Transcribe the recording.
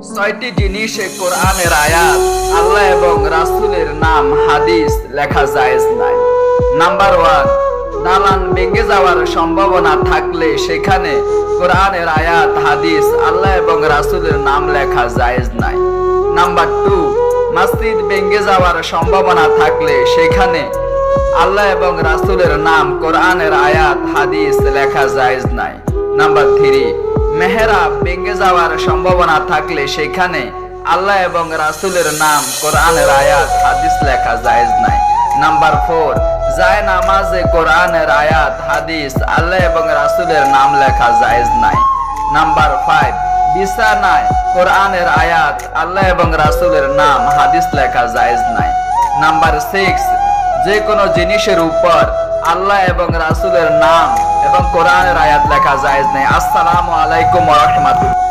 ছয়টি জিনিসে কোরআনের আয়াত, আল্লাহ এবং রাসূলের নাম, হাদিস লেখা জায়েজ নাই। নাম্বার 1, দালান ভেঙে যাওয়ার সম্ভাবনা থাকলে সেখানে কোরআনের আয়াত, হাদিস, আল্লাহ এবং রাসূলের নাম লেখা জায়েজ নাই। নাম্বার 2, মসজিদ ভেঙে যাওয়ার সম্ভাবনা থাকলে সেখানে আল্লাহ এবং রাসূলের নাম, কোরআনের আয়াত, হাদিস লেখা জায়েজ নাই। নাম্বার 3, মেহরাব ভেঙে যাওয়ার সম্ভাবনা থাকলে সেখানে আল্লাহ এবং রাসূলের নাম, কোরআনের আয়াত, হাদিস লেখা জায়েজ নাই। নাম্বার 4, যায় নামাজে কোরআনের আয়াত, হাদিস, আল্লাহ এবং রাসূলের নাম লেখা জায়েজ নাই। নাম্বার 5, বিছানায় কোরআনের আয়াত, আল্লাহ এবং রাসূলের নাম, হাদিস লেখা জায়েজ নাই। নাম্বার 6, যে কোনো জিনিসের উপর আল্লাহ এবং রাসূলের নাম এবং কোরআনের আয়াত লেখা জায়েজ নাই। আসসালামু আলাইকুম ওয়া রাহমাতুল্লাহ।